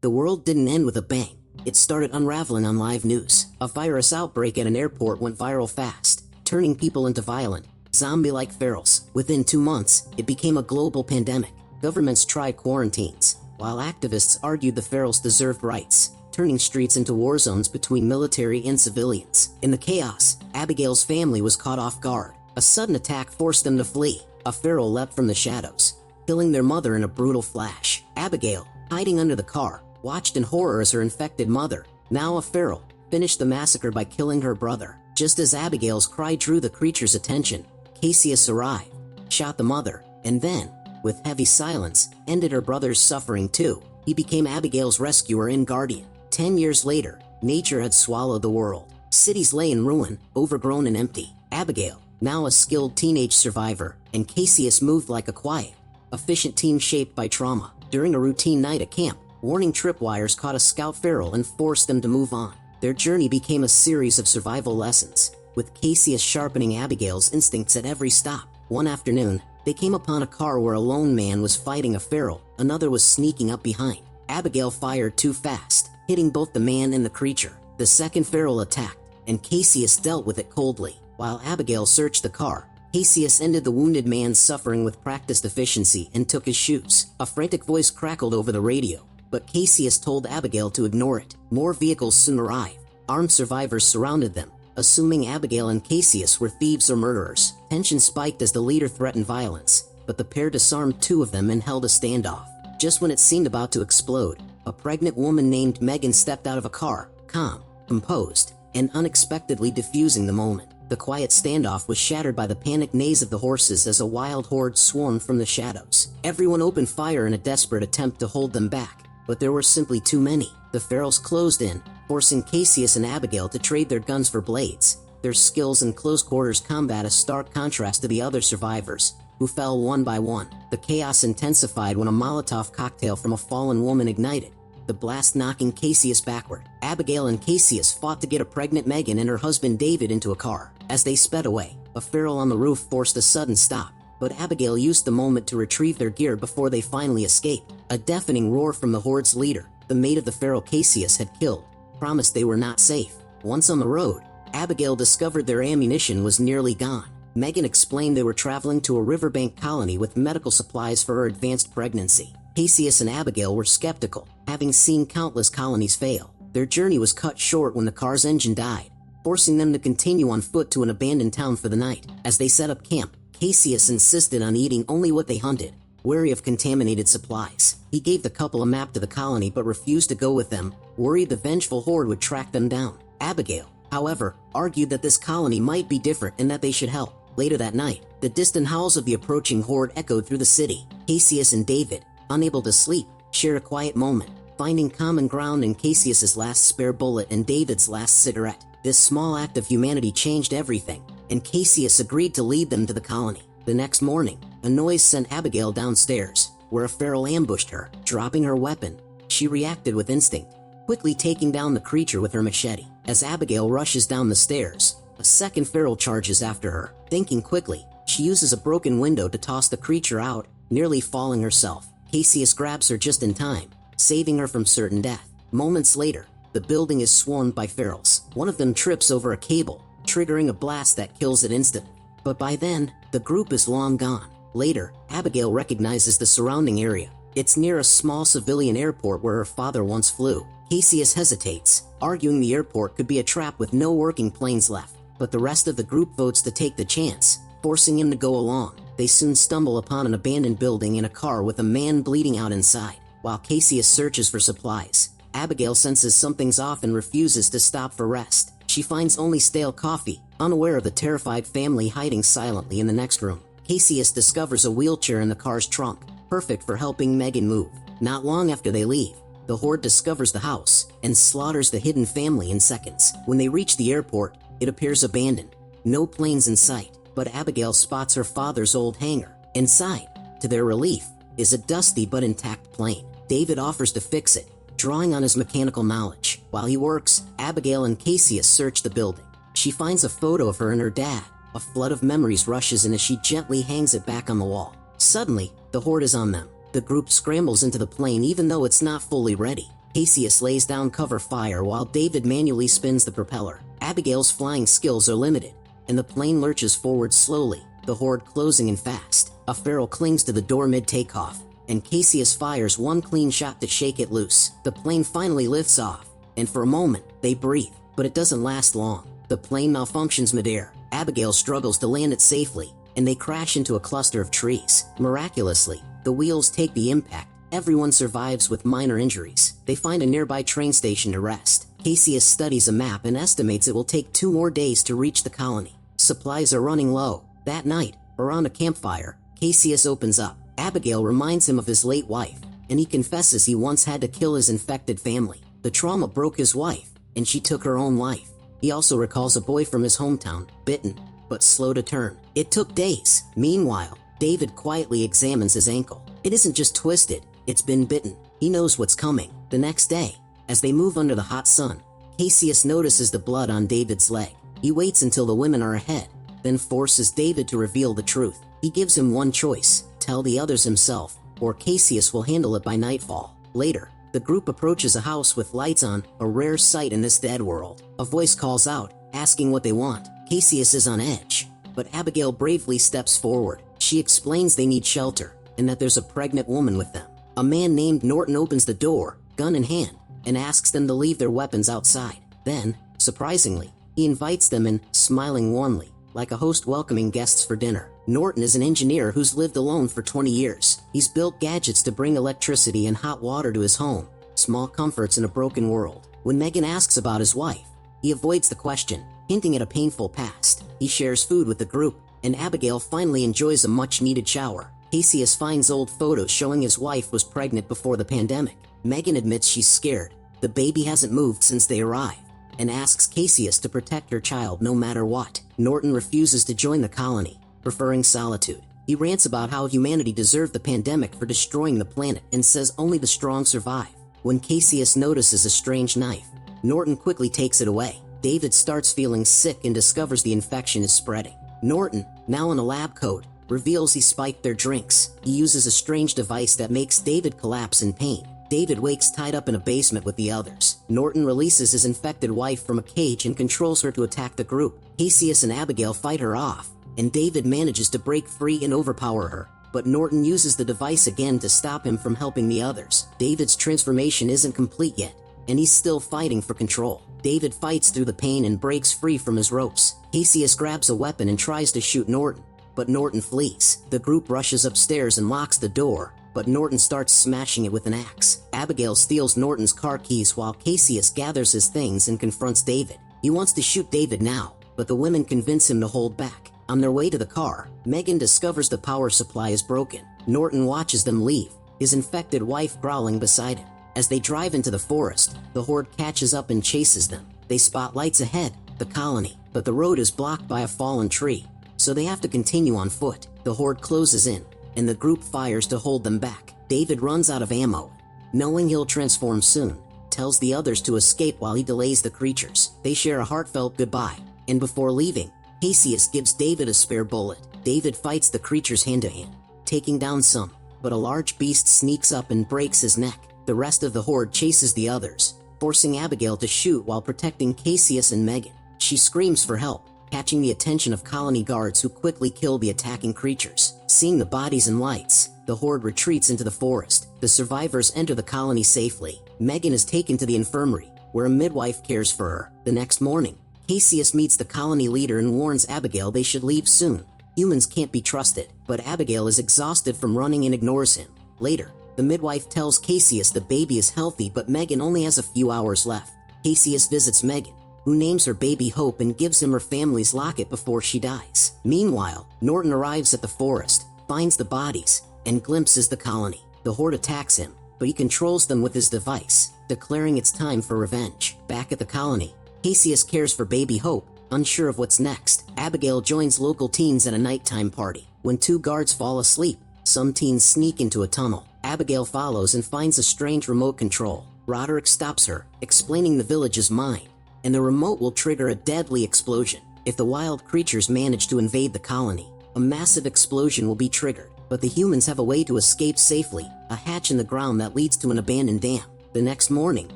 The world didn't end with a bang. It started unraveling on live news. A virus outbreak at an airport went viral fast, turning people into violent, zombie-like ferals. Within 2 months, it became a global pandemic. Governments tried quarantines, while activists argued the ferals deserved rights, turning streets into war zones between military and civilians. In the chaos, Abigail's family was caught off guard. A sudden attack forced them to flee. A feral leapt from the shadows, killing their mother in a brutal flash. Abigail, hiding under the car, watched in horror as her infected mother, now a feral, finished the massacre by killing her brother. Just as Abigail's cry drew the creature's attention, Casius arrived, shot the mother, and then, with heavy silence, ended her brother's suffering too. He became Abigail's rescuer and guardian. 10 years later, nature had swallowed the world. Cities lay in ruin, overgrown and empty. Abigail, now a skilled teenage survivor, and Casius moved like a quiet, efficient team shaped by trauma. During a routine night at camp, warning tripwires caught a scout feral and forced them to move on. Their journey became a series of survival lessons, with Casius sharpening Abigail's instincts at every stop. One afternoon, they came upon a car where a lone man was fighting a feral, another was sneaking up behind. Abigail fired too fast, hitting both the man and the creature. The second feral attacked, and Casius dealt with it coldly. While Abigail searched the car, Casius ended the wounded man's suffering with practiced efficiency and took his shoes. A frantic voice crackled over the radio, but Casius told Abigail to ignore it. More vehicles soon arrived. Armed survivors surrounded them, assuming Abigail and Casius were thieves or murderers. Tension spiked as the leader threatened violence, but the pair disarmed 2 of them and held a standoff. Just when it seemed about to explode, a pregnant woman named Megan stepped out of a car, calm, composed, and unexpectedly diffusing the moment. The quiet standoff was shattered by the panicked neighs of the horses as a wild horde swarmed from the shadows. Everyone opened fire in a desperate attempt to hold them back, but there were simply too many. The ferals closed in, forcing Casius and Abigail to trade their guns for blades. Their skills in close-quarters combat a stark contrast to the other survivors, who fell one by one. The chaos intensified when a Molotov cocktail from a fallen woman ignited, the blast knocking Casius backward. Abigail and Casius fought to get a pregnant Megan and her husband David into a car. As they sped away, a feral on the roof forced a sudden stop, but Abigail used the moment to retrieve their gear before they finally escaped. A deafening roar from the horde's leader, the mate of the feral Casius had killed, promised they were not safe. Once on the road, Abigail discovered their ammunition was nearly gone. Megan explained they were traveling to a riverbank colony with medical supplies for her advanced pregnancy. Casius and Abigail were skeptical, having seen countless colonies fail. Their journey was cut short when the car's engine died, forcing them to continue on foot to an abandoned town for the night. As they set up camp, Casius insisted on eating only what they hunted, wary of contaminated supplies. He gave the couple a map to the colony but refused to go with them, worried the vengeful horde would track them down. Abigail, however, argued that this colony might be different and that they should help. Later that night, the distant howls of the approaching horde echoed through the city. Casius and David, unable to sleep, shared a quiet moment, finding common ground in Casius's last spare bullet and David's last cigarette. This small act of humanity changed everything, and Casius agreed to lead them to the colony. The next morning, a noise sent Abigail downstairs, where a feral ambushed her. Dropping her weapon, she reacted with instinct, quickly taking down the creature with her machete. As Abigail rushes down the stairs, a second feral charges after her. Thinking quickly, she uses a broken window to toss the creature out, nearly falling herself. Casius grabs her just in time, saving her from certain death. Moments later, the building is swarmed by ferals. One of them trips over a cable, triggering a blast that kills it instantly. But by then, the group is long gone. Later, Abigail recognizes the surrounding area. It's near a small civilian airport where her father once flew. Casius hesitates, arguing the airport could be a trap with no working planes left. But the rest of the group votes to take the chance, forcing him to go along. They soon stumble upon an abandoned building in a car with a man bleeding out inside. While Casius searches for supplies, Abigail senses something's off and refuses to stop for rest. She finds only stale coffee, unaware of the terrified family hiding silently in the next room. Casius discovers a wheelchair in the car's trunk, perfect for helping Megan move. Not long after they leave, the horde discovers the house and slaughters the hidden family in seconds. When they reach the airport, it appears abandoned. No planes in sight, but Abigail spots her father's old hangar. Inside, to their relief, is a dusty but intact plane. David offers to fix it, drawing on his mechanical knowledge. While he works, Abigail and Casius search the building. She finds a photo of her and her dad. A flood of memories rushes in as she gently hangs it back on the wall. Suddenly, the horde is on them. The group scrambles into the plane even though it's not fully ready. Casius lays down cover fire while David manually spins the propeller. Abigail's flying skills are limited, and the plane lurches forward slowly, the horde closing in fast. A feral clings to the door mid-takeoff, and Casius fires one clean shot to shake it loose. The plane finally lifts off, and for a moment, they breathe, but it doesn't last long. The plane malfunctions midair. Abigail struggles to land it safely, and they crash into a cluster of trees. Miraculously, the wheels take the impact. Everyone survives with minor injuries. They find a nearby train station to rest. Casius studies a map and estimates it will take 2 more days to reach the colony. Supplies are running low. That night, around a campfire, Casius opens up. Abigail reminds him of his late wife, and he confesses he once had to kill his infected family. The trauma broke his wife, and she took her own life. He also recalls a boy from his hometown, bitten, but slow to turn. It took days. Meanwhile, David quietly examines his ankle. It isn't just twisted, it's been bitten. He knows what's coming. The next day, as they move under the hot sun, Casius notices the blood on David's leg. He waits until the women are ahead, then forces David to reveal the truth. He gives him one choice: tell the others himself, or Casius will handle it by nightfall. Later, the group approaches a house with lights on, a rare sight in this dead world. A voice calls out, asking what they want. Casius is on edge, but Abigail bravely steps forward. She explains they need shelter, and that there's a pregnant woman with them. A man named Norton opens the door, gun in hand, and asks them to leave their weapons outside. Then, surprisingly, he invites them in, smiling warmly, like a host welcoming guests for dinner. Norton is an engineer who's lived alone for 20 years. He's built gadgets to bring electricity and hot water to his home, small comforts in a broken world. When Megan asks about his wife, he avoids the question, hinting at a painful past. He shares food with the group, and Abigail finally enjoys a much-needed shower. Casius finds old photos showing his wife was pregnant before the pandemic. Megan admits she's scared. The baby hasn't moved since they arrived, and asks Casius to protect her child no matter what. Norton refuses to join the colony, preferring solitude. He rants about how humanity deserved the pandemic for destroying the planet and says only the strong survive. When Casius notices a strange knife, Norton quickly takes it away. David starts feeling sick and discovers the infection is spreading. Norton, now in a lab coat, reveals he spiked their drinks. He uses a strange device that makes David collapse in pain. David wakes tied up in a basement with the others. Norton releases his infected wife from a cage and controls her to attack the group. Casius and Abigail fight her off, and David manages to break free and overpower her. But Norton uses the device again to stop him from helping the others. David's transformation isn't complete yet, and he's still fighting for control. David fights through the pain and breaks free from his ropes. Casius grabs a weapon and tries to shoot Norton, but Norton flees. The group rushes upstairs and locks the door, but Norton starts smashing it with an axe. Abigail steals Norton's car keys while Casius gathers his things and confronts David. He wants to shoot David now, but the women convince him to hold back. On their way to the car, Megan discovers the power supply is broken. Norton watches them leave, his infected wife growling beside him. As they drive into the forest, the horde catches up and chases them. They spot lights ahead, the colony, but the road is blocked by a fallen tree, so they have to continue on foot. The horde closes in, and the group fires to hold them back. David runs out of ammo. Knowing he'll transform soon, tells the others to escape while he delays the creatures. They share a heartfelt goodbye, and before leaving, Casius gives David a spare bullet. David fights the creatures hand-to-hand, taking down some, but a large beast sneaks up and breaks his neck. The rest of the horde chases the others, forcing Abigail to shoot while protecting Casius and Megan. She screams for help, catching the attention of colony guards who quickly kill the attacking creatures. Seeing the bodies and lights, the horde retreats into the forest. The survivors enter the colony safely. Megan is taken to the infirmary, where a midwife cares for her. The next morning, Casius meets the colony leader and warns Abigail they should leave soon. Humans can't be trusted, but Abigail is exhausted from running and ignores him. Later, the midwife tells Casius the baby is healthy but Megan only has a few hours left. Casius visits Megan, who names her baby Hope and gives him her family's locket before she dies. Meanwhile, Norton arrives at the forest, finds the bodies, and glimpses the colony. The horde attacks him, but he controls them with his device, declaring it's time for revenge. Back at the colony, Casius cares for baby Hope, unsure of what's next. Abigail joins local teens at a nighttime party. When 2 guards fall asleep, some teens sneak into a tunnel. Abigail follows and finds a strange remote control. Roderick stops her, explaining the village is mine, and the remote will trigger a deadly explosion. If the wild creatures manage to invade the colony, a massive explosion will be triggered. But the humans have a way to escape safely, a hatch in the ground that leads to an abandoned dam. The next morning,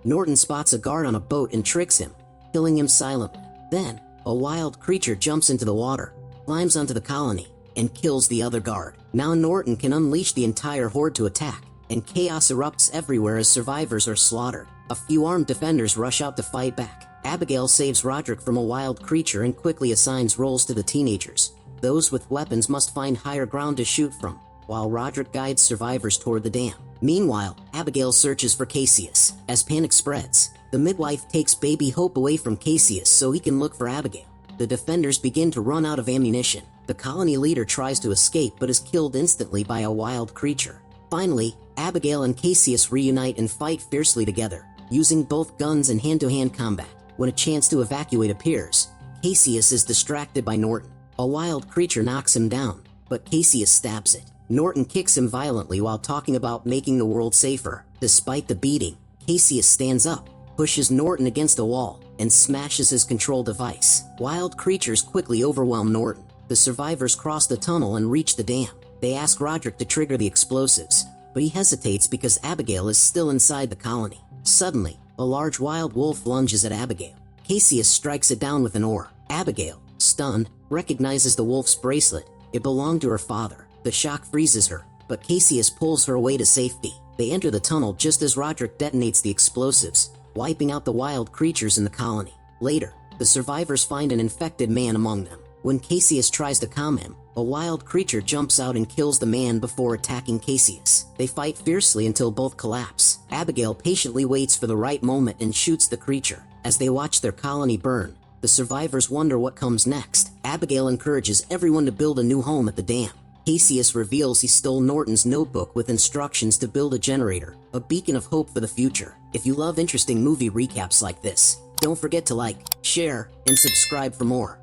Norton spots a guard on a boat and tricks him, killing him silently. Then, a wild creature jumps into the water, climbs onto the colony, and kills the other guard. Now Norton can unleash the entire horde to attack, and chaos erupts everywhere as survivors are slaughtered. A few armed defenders rush out to fight back. Abigail saves Roderick from a wild creature and quickly assigns roles to the teenagers. Those with weapons must find higher ground to shoot from, while Roderick guides survivors toward the dam. Meanwhile, Abigail searches for Casius. As panic spreads, the midwife takes baby Hope away from Casius so he can look for Abigail. The defenders begin to run out of ammunition. The colony leader tries to escape but is killed instantly by a wild creature. Finally, Abigail and Casius reunite and fight fiercely together, using both guns and hand-to-hand combat. When a chance to evacuate appears, Casius is distracted by Norton. A wild creature knocks him down, but Casius stabs it. Norton kicks him violently while talking about making the world safer. Despite the beating, Casius stands up, pushes Norton against a wall, and smashes his control device. Wild creatures quickly overwhelm Norton. The survivors cross the tunnel and reach the dam. They ask Roderick to trigger the explosives, but he hesitates because Abigail is still inside the colony. Suddenly, a large wild wolf lunges at Abigail. Casius strikes it down with an oar. Abigail, stunned, recognizes the wolf's bracelet. It belonged to her father. The shock freezes her, but Casius pulls her away to safety. They enter the tunnel just as Roderick detonates the explosives, wiping out the wild creatures in the colony. Later, the survivors find an infected man among them. When Casius tries to calm him, a wild creature jumps out and kills the man before attacking Casius. They fight fiercely until both collapse. Abigail patiently waits for the right moment and shoots the creature. As they watch their colony burn, the survivors wonder what comes next. Abigail encourages everyone to build a new home at the dam. Casius reveals he stole Norton's notebook with instructions to build a generator, a beacon of hope for the future. If you love interesting movie recaps like this, don't forget to like, share, and subscribe for more.